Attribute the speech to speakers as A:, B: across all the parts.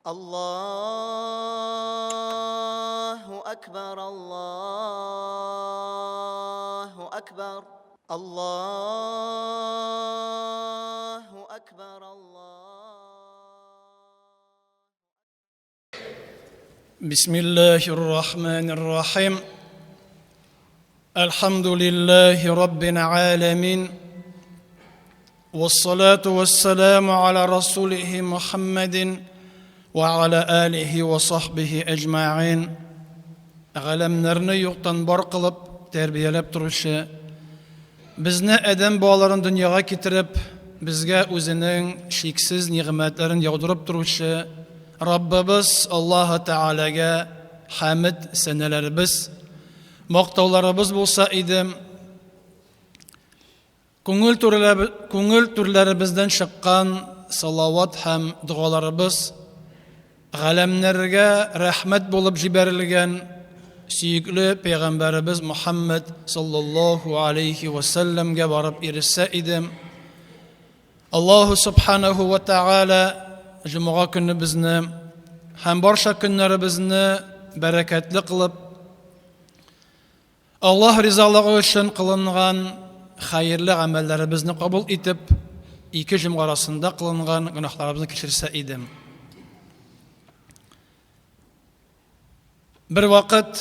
A: الله أكبر الله أكبر الله أكبر
B: بسم الله الرحمن الرحيم الحمد لله رب العالمين والصلاة والسلام على رسوله محمد وعلى آله وصحبه أجمعين غلمنرني يقتن برقلب تربيelep turuşu bizni adam bolaların dünyaya getirip bizge özünün şeksiz nimetlerini yağdırıp turuşu Rabbimiz Allah Teala'ga hamd senelerimiz maqtovlarimiz bolsa idim ko'ngil turlarimizdan chiqqan salovat ham duolarimiz g'alamlarga rahmat bo'lib jibarilgan suyukli payg'ambarimiz Muhammad sallallohu alayhi va sallamga borib erishsa edim. Alloh subhanahu va taala juma kunni bizni ham boshqa kunlarimizni barakatli qilib Allah rizaligi uchun qilingan xayrli amallarimizni qabul etib, iki juma arasında qilingan gunohlarimizni kechirsa edim. Bir vaqt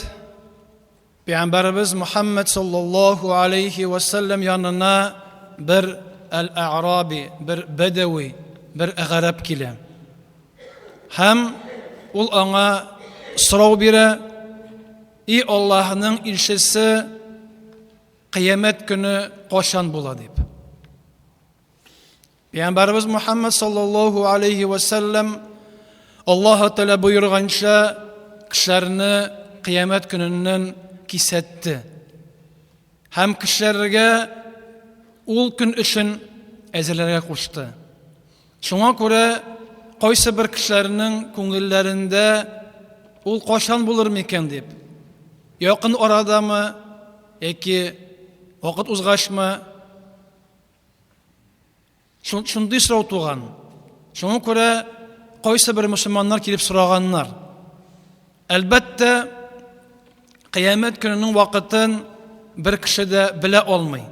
B: Peygamberimiz Muhammad sallallahu alayhi ve sellem yanına bir al-A'rabi, bir Bedevi, bir Arap kile. Hem ul ona sorav bire, "Ey Allah'ın ilşisi kıyamet günü qoşan bola" deb. Peygamberimiz Muhammad sallallahu alayhi ve sellem Allah Teala buyurgancha kishilarni qiyomat kunidan kesatdi. Ham kishilarga ul kun uchun azlarga qo'shdi. Shunga ko'ra qaysi bir kishilarning ko'ngillarida ul qo'shan bo'larmikan deb, yaqin oradami yoki vaqt uzg'ashmi shunday so'rov tug'an. Shunga ko'ra qaysi bir musulmonlar kelib so'raganlar. Albatta qiyomat kunining vaqtin bir kishi de bila olmay.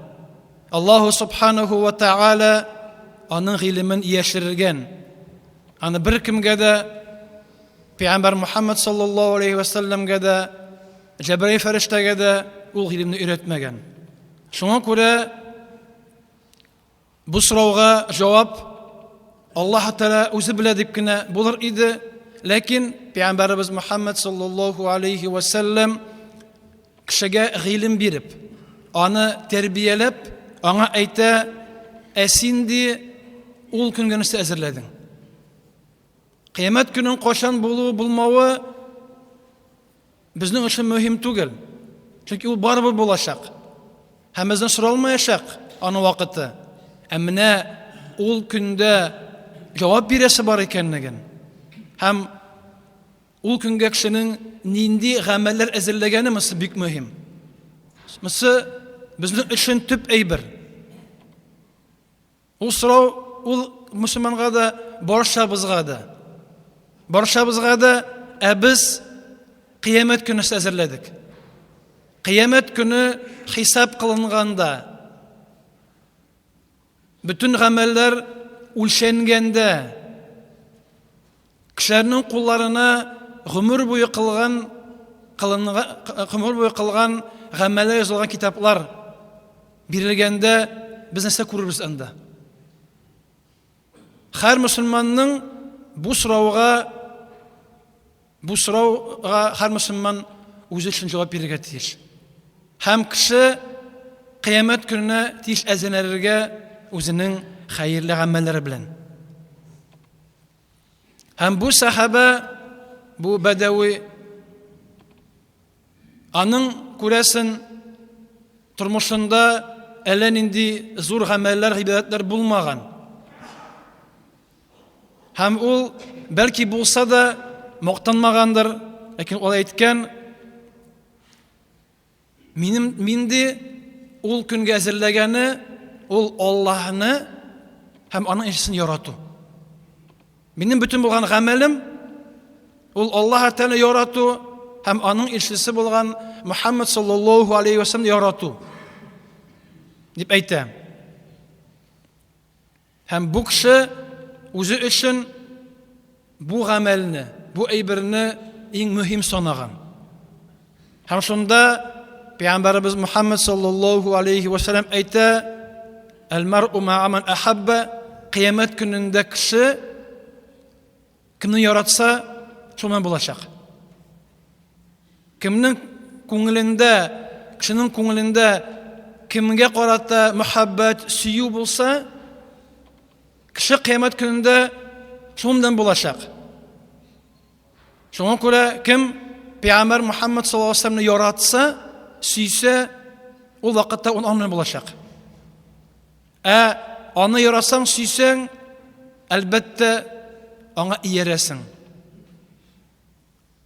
B: Alloh subhanahu va taala onun ilmini yashirgan. Ana bir kimga de Peygamber Muhammad sallallahu aleyhi ve sellem'ga de Cebrail farishtaga de u ilmni öğretmegen. Şuna ko'ra bu so'rovga javob Allah Teala o'zi biladibgina bo'lar edi. Lekin Peygamberimiz Muhammad sallallahu aleyhi ve sellem kishiga ilm berib, onu terbiyelep, ona ayta, "Esindi ul kunga nisa hazırladın." Qiyomat günün qo'shan bo'luvi bo'lmovi bizning uchun muhim tugul. Çünkü u baribir bo'lashaq. Hammazdan so'ralmayashaq ona vaqti. Amina ul kunda javob berasi bor ekanligin. Hem ul kunga kishining nindi amallar azirlagani misi büyük muhim. Misi bizning uchun tüp aybir. U so'rov ul musulmonga da borshabizga da biz qiyomat kuni hazırladık. Qiyomat kuni hisob qilinganda bütün amallar o'lchanganda kishilarning qo'llarına ömür boyu qilgan amallar yozilgan kitaplar berilganda biz nasa ko'ramiz anda. Har musulmonning bu so'rovga har musulmon o'zi uchun javob berishga tiyиш. Ham kishi qiyomat kunini tiyish azanlarga o'zining xayrli amallari bilan. Hem bu sahaba, bu Bedevi, anın kuresin turmuşunda elen indi zor ameller, ibadetler bulmagan. Hem ol belki bulsa da maqtanmagandır. Lakin o aytgan, mindi ol kunga hazırlagani, ol Allah'ını hem onun işini yaratı. Benim bütün bu amelim ул Аллаһ Тәгалә ярату һәм аның илчесе булган Мөхәммәд саллаллаһу алейхи ва саллям ярату дип әйтә. Һәм бу кеше үзе өчен бу гамәлне, бу әйберне иң мөһим санаган. Һәм шунда Пәйгамбәрбез Мөхәммәд саллаллаһу алейхи ва саллям әйтә: "Әл-мәр'у ма'a ман ахабба", кыямәт көнендә кеше кемне яратса, шумен булачак. Кемнең күңелендә, кешенең күңелендә кемгә карата мөхәббәт, сөю булса, кеше кыямәт көнендә шундан булачак. Шуңа күрә кем Пәйгамбәр Мөхәммәд саллаллаһу алейхи ва саллямны яратса, сөйсә, ул вакытта ул аннан булачак. Аны яратсаң, сөйсәң, әлбәттә аңа иярәсең.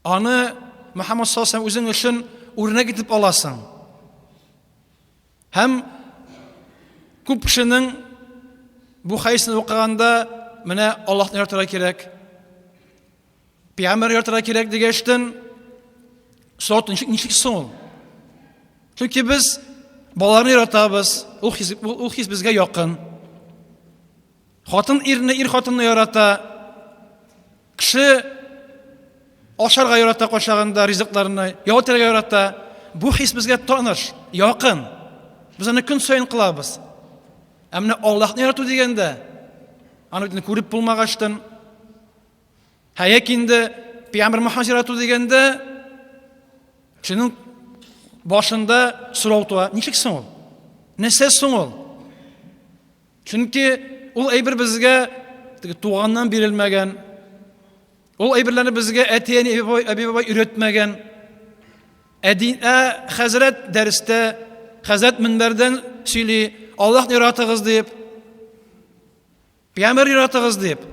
B: Аны Мөхәммәд саллаллаһу алейхи ва саллям үзең өчен үрнәк итеп аласың. Һәм күп кешенең бу хәдисне укыганда, менә Аллаһны яратырга кирәк, Пәйгамбәр яратырга кирәк дигәчтен, сорат ничек соң ул? Чөнки без балаларны яратабыз, ул хис безгә якын. Хатын ирне, ир хатынны ярата. Кеше ашарга ярата кашагында ризыкларны, яутырга ярата. Бу хис безгә таныш, якын. Без аны көн сайын кылабыз. Әмма Аллаһны ярату дигәндә, аны күреп булмагачтан, яки инде Пәйгамбәр Мөхәммәд ярату дигәндә, кешенең башында сорау туа, ничек соң ул? Нәрсә соң ул? Чөнки ул әйбер безгә туганнан бирелмәгән. Ул әйберләрне безгә әти-әни, әби-бабай өйрәтмәгән. Хәзрәт дәрестә, хәзрәт минбәрдән сөйли, Аллаһны яратыгыз дип, Пәйгамбәр яратыгыз дип.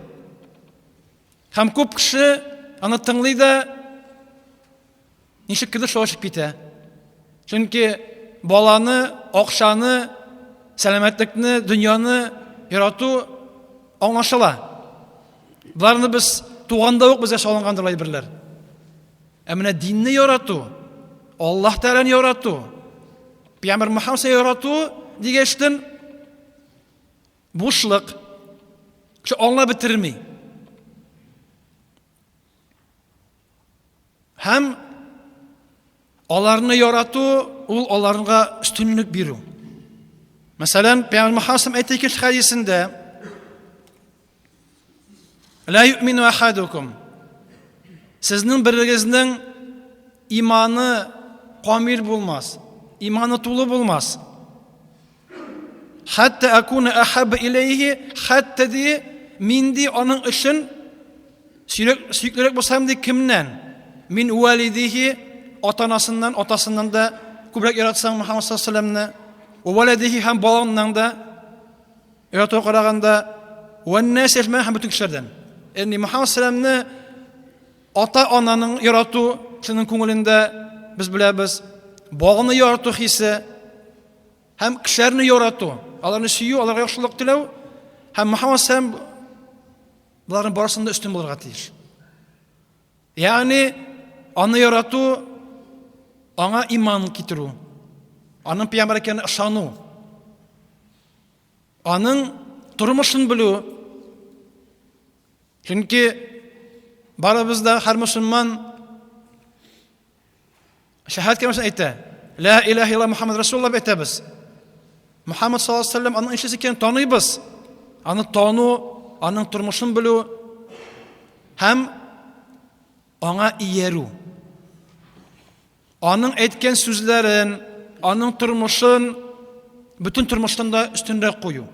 B: Һәм күп кеше аны тыңлый да ничек кирде шашып китә. Чөнки баланы, акчаны, сәламәтлекне, дөньяны ярату аңлашыла. Буларны без туганда ук безгә салынгандыр әйберләр. Менә динне ярату, Аллаһ Тәгаләне ярату, Пәйгамбәр Мөхәммәдне ярату дигәчтен бушлык. Кеше аңлап бетерми. Һәм аларны ярату, ул аларга үстенлек бирү. Мәсәлән, Пәйгамбәр Мөхәммәд әйтә хәдисендә: "Ла ю'мину ахадукум", сезнең берегезнең иманы камил булмас, иманы тулы булмас. "Хатта акуна ахабба илейхи", хатта ди мин ди аның өчен сөйклерәк булсам ди кемнән? Мин валидихи, атасыннан да күбрәк яратсаң Мөхәммәд саллаллаһу алейхи ва саллямны, валидихи һәм балаңнан да яратуга караганда, ваннас яшмә һәм бөтен кешеләрдән. Ягъни Мөхәммәд саллаллаһу ата-ананың ярату кешенең күңелендә без беләбез, баланы ярату хисе һәм кешеләрне ярату, аларны сөю, аларга яхшылык теләү һәм Мөхәммәд саллаллаһу буларның барысында өстен булырга тиеш. Ягъни аны ярату, аңа иман китерү, аның Пәйгамбәр икәнне ышану, аның тормышын белү. Чөнки барыбызда һәр мөселман шәһадәт кәлимәсен әйтә. Ла илаһа илля Мөхәммәд Расулуллаһ әйтәбез. Мөхәммәд саллаллаһу алейхи ва саллям аның ишесе икәнен таныйбыз. Аны тану, аның тормышын белү һәм аңа иярү. Аның әйткән сүзләрен, аның тормышын бөтен тормыштан да өстенрәк кую.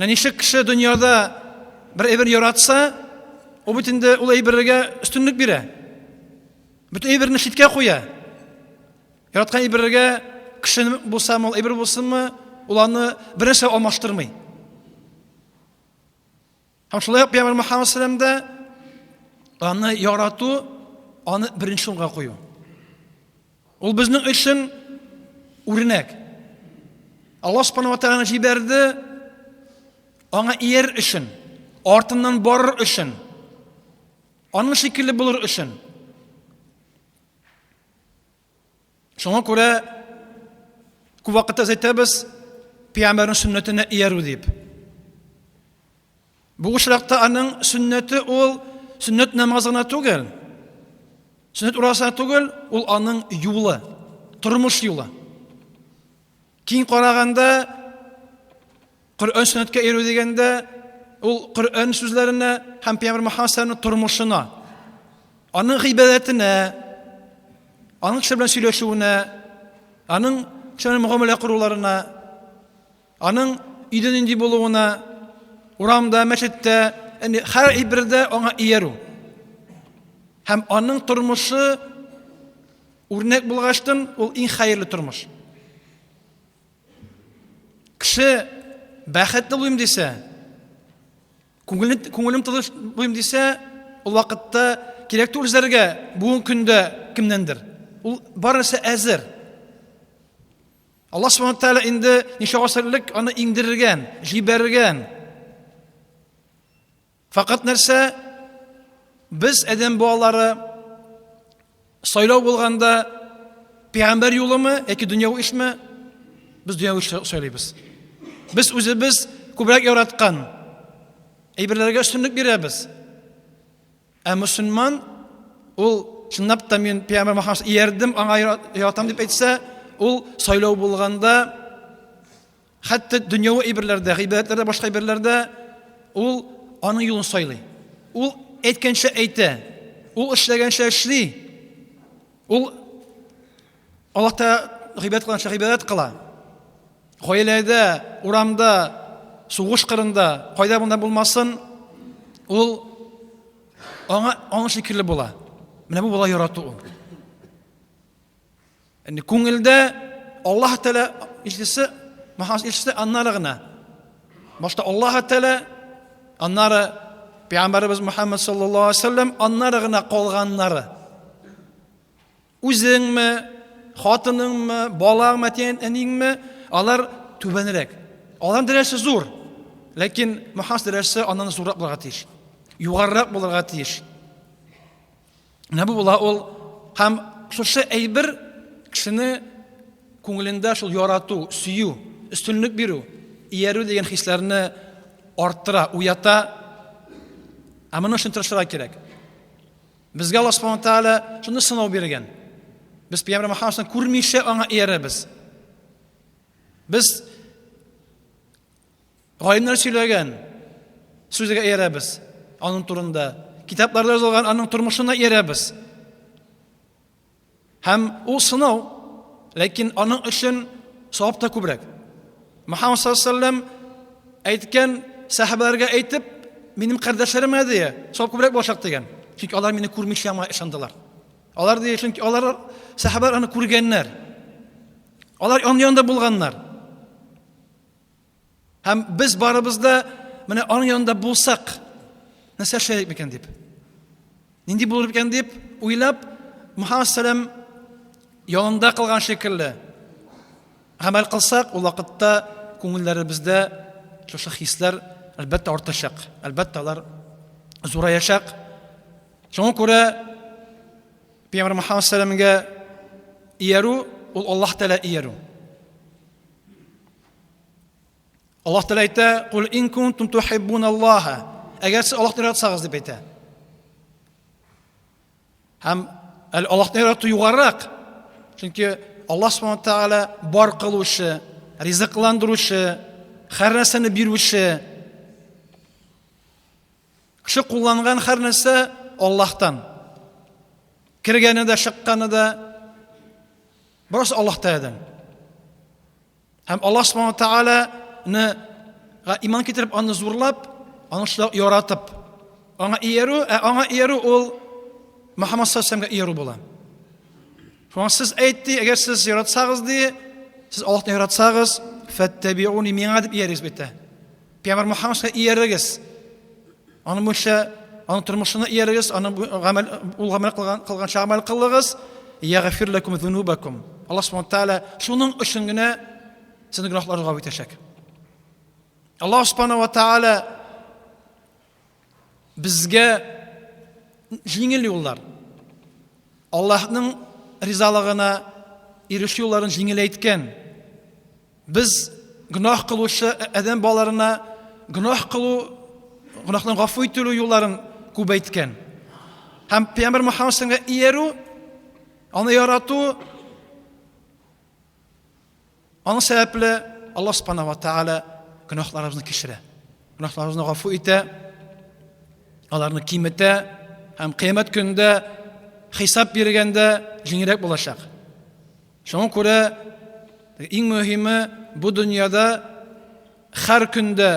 B: Ничек кеше дөньяда бер әйбер яратса, ул бит инде ул әйбергә өстенлек бирә. Бөтен әйберне читкә куя. Яраткан әйбергә кеше булсамы, ул әйбер булсынмы, ул аны беренче алмаштырмый. Һәм шулай Пәйгамбәр Мөхәммәд саллаллаһу алейхи ва саллям аны ярату, аны беренче урынга кую. Ул безнең өчен үрнәк. Аллаһ Субханаһу ва Тәгалә җибәрде аңа ияр өчен, артыннан барыр өчен. Аның шикелле булыр өчен. Шуңа күрә күп вакытта әйтәбез, Пәйгамбәрнең сөннәтенә иярү дип. Бу очракта аның сөннәте ул сөннәт намазына түгел. Сөннәт урасына түгел, ул аның юлы, тормыш юлы. Киң караганда Коръән сөннәткә иярү дигәндә, ул Коръән сүзләренә һәм Пәйгамбәр Мөхәммәд тормышына, аның гыйбадәтенә, аның кеше белән сөйләшүенә, аның кеше белән мөгамәлә кыруларына, аның өйдә нинди булуына, урамда, мәчеттә, һәр әйбердә аңа иярү. Һәм аның тормышы үрнәк булгачтан ул иң хәерле тормыш. Кеше бәхетле булыйм дисә, күңелем тыныч булыйм дисә, ул вакытта кирәк түгел үзләргә бүгенге көндә кемнәндер. Ул барысы әзер. Аллаһ Субханаһу ва Тәгалә инде ничә гасырлык аны иңдергән, җибәргән. Фақат нәрсә, без адәм балалары сайлау булганда Пәйгамбәр юлымы яки дөньяви эшме? Без дөньяви эшне сайлыйбыз. Без үзебез күбрәк яраткан әйберләргә өстенлек бирәбез. Ә мөселман ул чынлап та мен Пәйгамбәр Мөхәммәд иярдем, аңа яратам дип әйтсә, ул сайлау булганда, хәтта дөньяви әйберләрдә, гыйбадәтләрдә, башка әйберләрдә ул аның юлын сайлый. Ул әйткәнчә әйтә, ул эшләгәнчә эшли. Ул Аллаһта гыйбадәт кылганча гыйбадәт кыла. Гаиләдә, урамда, сугыш кырында, кайда монда булмасын, ул аңа шикелле була. Менә бу була ярату. Күңелдә Аллаһ Тәгалә илчесе, Мөхәммәд илчесе аннары гына. Башта Аллаһ Тәгалә, аннары Пәйгамбәрбез Мөхәммәд саллаллаһу алейхи ва саллям, аннары гына калганнары. Үзеңме, хатыныңмы, балаңмы, әниңме, алар түбәнрәк. Алар дәрәҗәсе зур. Ләкин Мөхәммәд дәрәҗәсе аннан зуррак булырга тиеш. Югарырак булырга тиеш. Менә бу була ул һәм шушы әйбер кешене күңелендә шул ярату, сөю, өстенлек бирү, иярү дигән хисләрне арттыра, уята. Моны өчен тырышырга кирәк. Безгә Аллаһ Субханаһу ва Тәгалә шуны сынау биргән. Без Пәйгамбәр Мөхәммәдне күрмичә аңа иярәбез. Без гаимнәр сөйләгән сүзгә иярәбез. Аның турында китапларда язылган аның тормышына иярәбез. Һәм ул сынау, ләкин аның өчен савап та күбрәк. Мөхәммәд саллаллаһу алейхи ва саллям әйткән, сахабаларга әйтеп, минем кардәшләрем әдие, савап күбрәк булачак дигән. Чөнки алар мине күрмичә аңа ышандылар. Алар дигән, чөнки алар сахабалар аны күргәннәр. Алар аның янында булганнар. Һәм без барыбызда менә аның янында булсак, нәрсә эшләйбез микән дип. Нинди булыр икән дип уйлап, Мөхәммәд саллям янында кылган шикелле гамәл кылсак, ул вакытта күңелләребездә шушы хисләр әлбәттә артачак. Әлбәттә алар зураячак. Шуңа күрә Пәйгамбәр Мөхәммәд саллямга иярү, ул Аллаһ Тәгалә иярү. Аллаһ Тәгалә әйтә: "Кул ин кунтум тухиббуналлаһа", әгәр сез Аллаһны яратсагыз дип әйтә. Һәм Аллаһны ярату югарырак. Чөнки Аллаһ Субханаһу ва Тәгалә бар кылучы, ризыкландыручы, һәр нәрсәне бирүче. Кеше кулланган һәр нәрсә Аллаһтан. Кергәне дә, чыкканы да барысы Аллаһ Тәгаләдән. Һәм Аллаһ Субханаһу ва Тәгаләне иман китереп, аны зурлап, аны яратып, аңа иярү ул Мөхәммәд саллаллаһу алейхи ва саллямга иярү була. Шуңа сез әйтте, әгәр сез яратсагыз ди, сез Аллаһны яратсагыз, фаттабиуни, миңа дип иярегез бит. Пәйгамбәр Мөхәммәдкә иярегез. Аның буенча, аның тормышына иярегез, аның гамәл кылганча гамәл кылыгыз. Ягъфир лакум зунубакум. Аллаһ Субханаһу ва Тәгалә шуның өчен генә сезнең гөнаһларыгызга үтәчәк. Аллаһ Субханаһу ва Тәгалә безгә җиңел юллар. Аллаһның ризалыгына ирешү юлларын җиңеләйткән. Без гөнаһ кылучы адәм балаларына гөнаһны гафу итү юлларын күбәйткән. Һәм Пәйгамбер Мөхәммәд сәнгә иярү, аны ярату, аның сәбәпле Аллаһ Субханаһу ва Тааля гөнаһларыбызны кичерә. Гөнаһларыбызны гафу итә, аларны кимәтә, һәм кыямәт көнендә хисап биргәндә җиңелрәк булачак. Шуңа күрә иң мөһиме бу дөньяда һәр көндә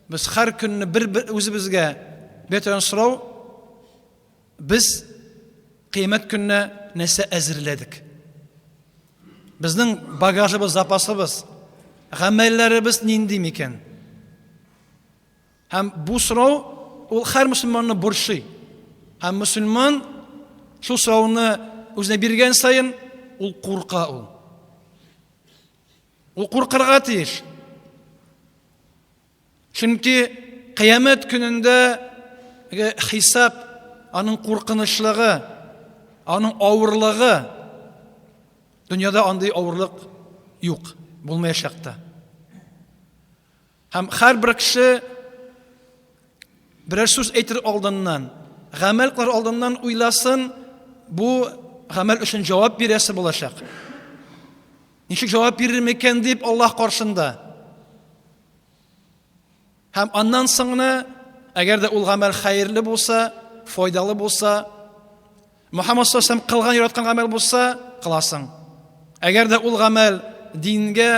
B: без һәр көнне бер үзебезгә бетән сорау, biz кыямәт көненә нәрсә әзерләдек? Безнең багажыбыз, запасыбыз, гамәлләребез нинди микән? Һәм бу сорау ул һәр мөселманны бурчый. Һәм мөселман шул сорауны үзенә биргән сайын ул курка ул. Ул куркырга тиеш. Чөнки кыямәт көнендә хисап, аның куркынычлыгы, аның авырлыгы, дөньяда андый авырлык юк, булмаячак та. Һәм һәрбер кеше берәр сүз әйтер алдыннан, гамәл кылар алдыннан уйласын, бу гамәл өчен җавап бирәсе булачак. Ничек җавап бирер микән дип Аллаһ каршында. Һәм аннан соңны, әгәр дә ул гамәл хәерле булса, файдалы булса, Мөхәммәд саллаллаһу алейһи ва саллям кылган, яраткан гамәл булса, кыласың. Әгәр дә ул гамәл дингә,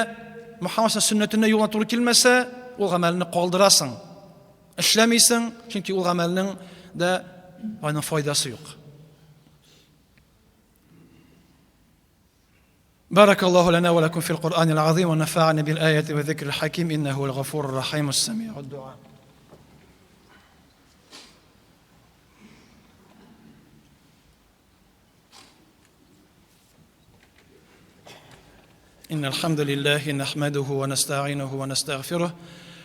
B: Мөхәммәд сөннәтенә юлына туры килмәсә, ул гамәлне калдырасың. Эшләмисең, чөнки ул гамәлнең дә аның файдасы юк. بارك الله لنا ولكم في القرآن العظيم ونفعنا بالآيات والذكر الحكيم إنه الغفور الرحيم السميع الدعاء. إن الحمد لله نحمده ونستعينه ونستغفره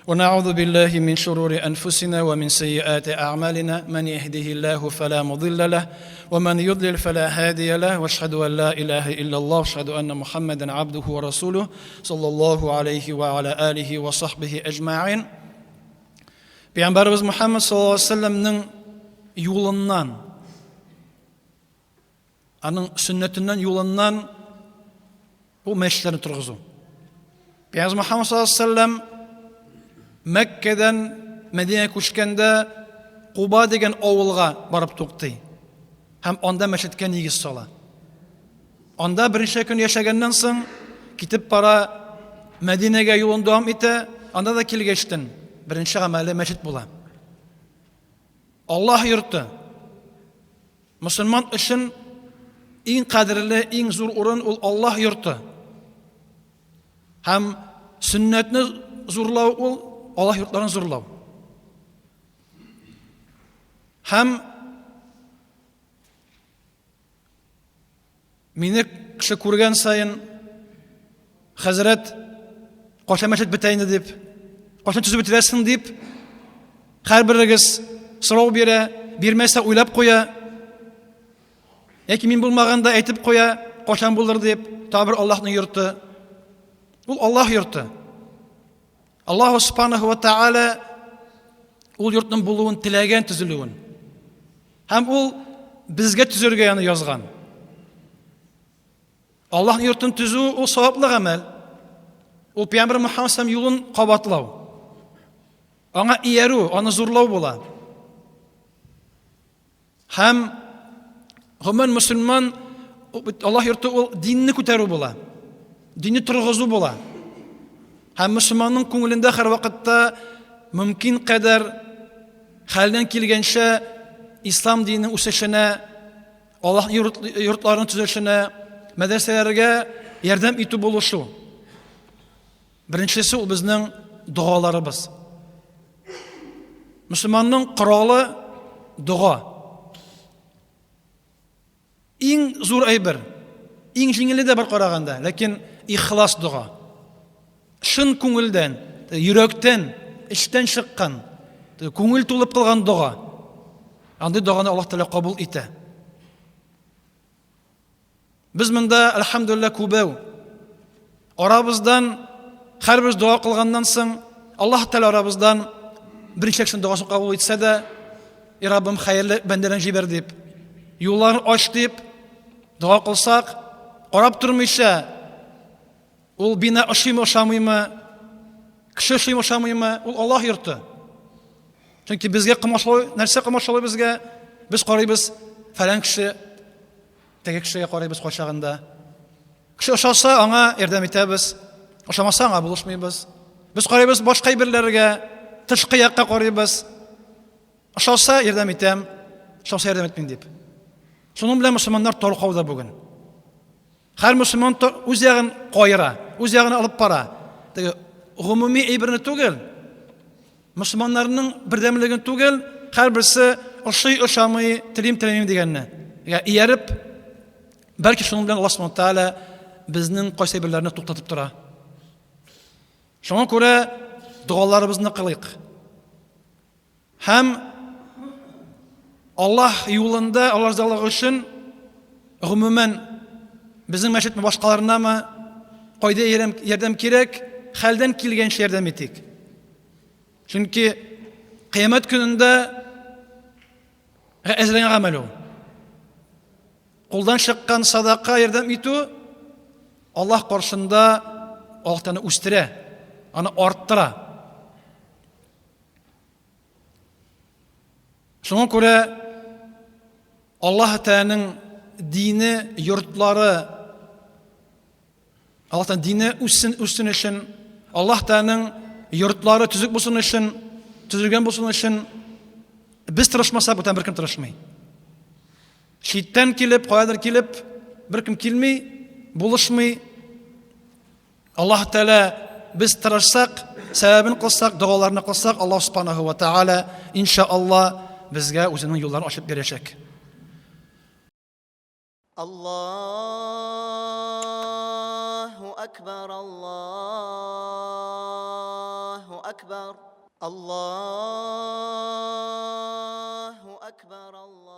B: ونعوذ بالله من شرور أنفسنا ومن سيئات أعمالنا من يهده الله فلا مضل له ومن يضلل فلا هادي له واشهد أن لا إله إلا الله واشهد أن محمدا عبده ورسوله صلى الله عليه وعلى آله وصحبه أجمعين. Peygamberimiz Muhammed sallallahu aleyhi ve sellem'nin yolundan, onun sünnetinden, yolundan bu meşlerini turguzu. Peygamberimiz Muhammed sallallahu aleyhi ve sellem Mekke'den Medine'ye koşkanda Quba degen avulga barıp toqtı. Hem onda meşetken yigiz sola. Onda birinci gün yaşagandan soň kitip para Medine'ye yolun devam ete, onda da kilgeçtin. Birinci ameli meşit bula. Allah yurtu. Müslüman için en kadirli, en zor orun ol Allah yurtu. Hem sünnetini zorlaw ol Allah yurtlarını zorlaw. Hem meni kishi ko'rgan sayin Hazrat qachon masjid bitayni deb, qachon tuzib bitirasing deb har birigiz so'rov bermasa o'ylab qo'ya. Yoki men bo'lmaganda aytib qo'ya, qachon bo'lar deb, tabir Allohning yurti. Bu Allah yurti. Allah subhanahu wa ta'ala ul yurtning buluğun tilagan tuzuluğun. Hem ul bizga tuzurgani yozgan. Allah'ın yurtini tuzu o savaplı amel. O Peygamber Muhammed sallam yolun qabatlaw. Ona iyeru, ona zorlaw bola. Hem Müslüman Müslüman Allah yurtu o dinni ko'taru bola. Dinni turg'uzu bola. Hem Müslümanın ko'nglinde her vakitte mümkün kadar halden kelgençe İslam dininin o'sishine, Allah yurtlarının tuzilishine, medreselerge yardım etü buluşu. Birincisi o bizning dualarımız. Müslümanın quroli dua. En zor ayber, en jingili de bir qaraganda, lakin ihlas dua. Şın ko'ngildan, yurakdan, ishdan chiqqan, ko'ngil to'lib qilgan dua. андый дуаны Аллаһ Тәгалә кабул итә. Без монда әлхәмдүлилләһ күбәү. Арабыздан һәрбез дуа кылганнан соң Аллаһ Тәгалә арабыздан беренче кешенең дуасын кабул итсә дә, Раббым хәерле бәндәләрен җибәр дип, юлларын ач дип дуа кылсак, карап тормыйча, ул бина ашыймы ашамыймы, кеше ашыймы ашамыймы, ул Аллаһ йорты. Чөнки безгә кымашлау, нәрсә кымашлау безгә? Без карыйбыз, фәлән кеше, теге кешегә карыйбыз кайчагында. Кеше ашаса, аңа ярдәм итәбез. Ашамаса, аңа булышмыйбыз. Без карыйбыз башка әйберләргә, тышкы якка карыйбыз. Ашаса, ярдәм итәм, ашамаса, ярдәм итмим дип. Шуның белән мөселманнар таркауда бүген. Һәр мөселман үз ягын кайыра, үз ягын алып бара. Теге гомуми әйберне түгел, мөселманнарның бердәмлеген түгел, һәрберсе ашый ашамый, телим дигәнне. Ияреп, бәлки шуның белән Аллаһ Субханаһу Тәгалә безнең кайсы әйберләрне туктатып тора. Шуңа күрә дуаларыбызны кылыйк. Һәм Аллаһ юлында, Аллаһ ризалыгы өчен гомумән безнең мәчетме башкаларынамы кайда ярдәм кирәк, хәлдән килгәнчә ярдәм итик. Чөнки кыямәт көнендә әзрәнгән гамәл ул. Кулдан чыккан садака ярдәм итү Аллаһ каршында Аллаһны үстерә, аны арттыра. Шуңа күрә Аллаһ Тәгаләнең дине, йортлары, Аллаһның дине үссен өчен, Аллаһ Тәгаләнең йортлары төзек булсын өчен, төзелгән булсын өчен без тырышмасак, бүтән беркем тырышмый. Читтән килеп, каядыр килеп, беркем килми, булышмый. Аллаһ Тәгалә без тырышсак, сәбәбен кылсак, дуаларны кылсак, Аллаһ Субханаһу ва Тәгалә иншаалла безгә үзенең юлларын ачып бирәчәк.
A: Аллаһу акбар, Аллаһу акбар, Аллаһу акбар, Аллаһу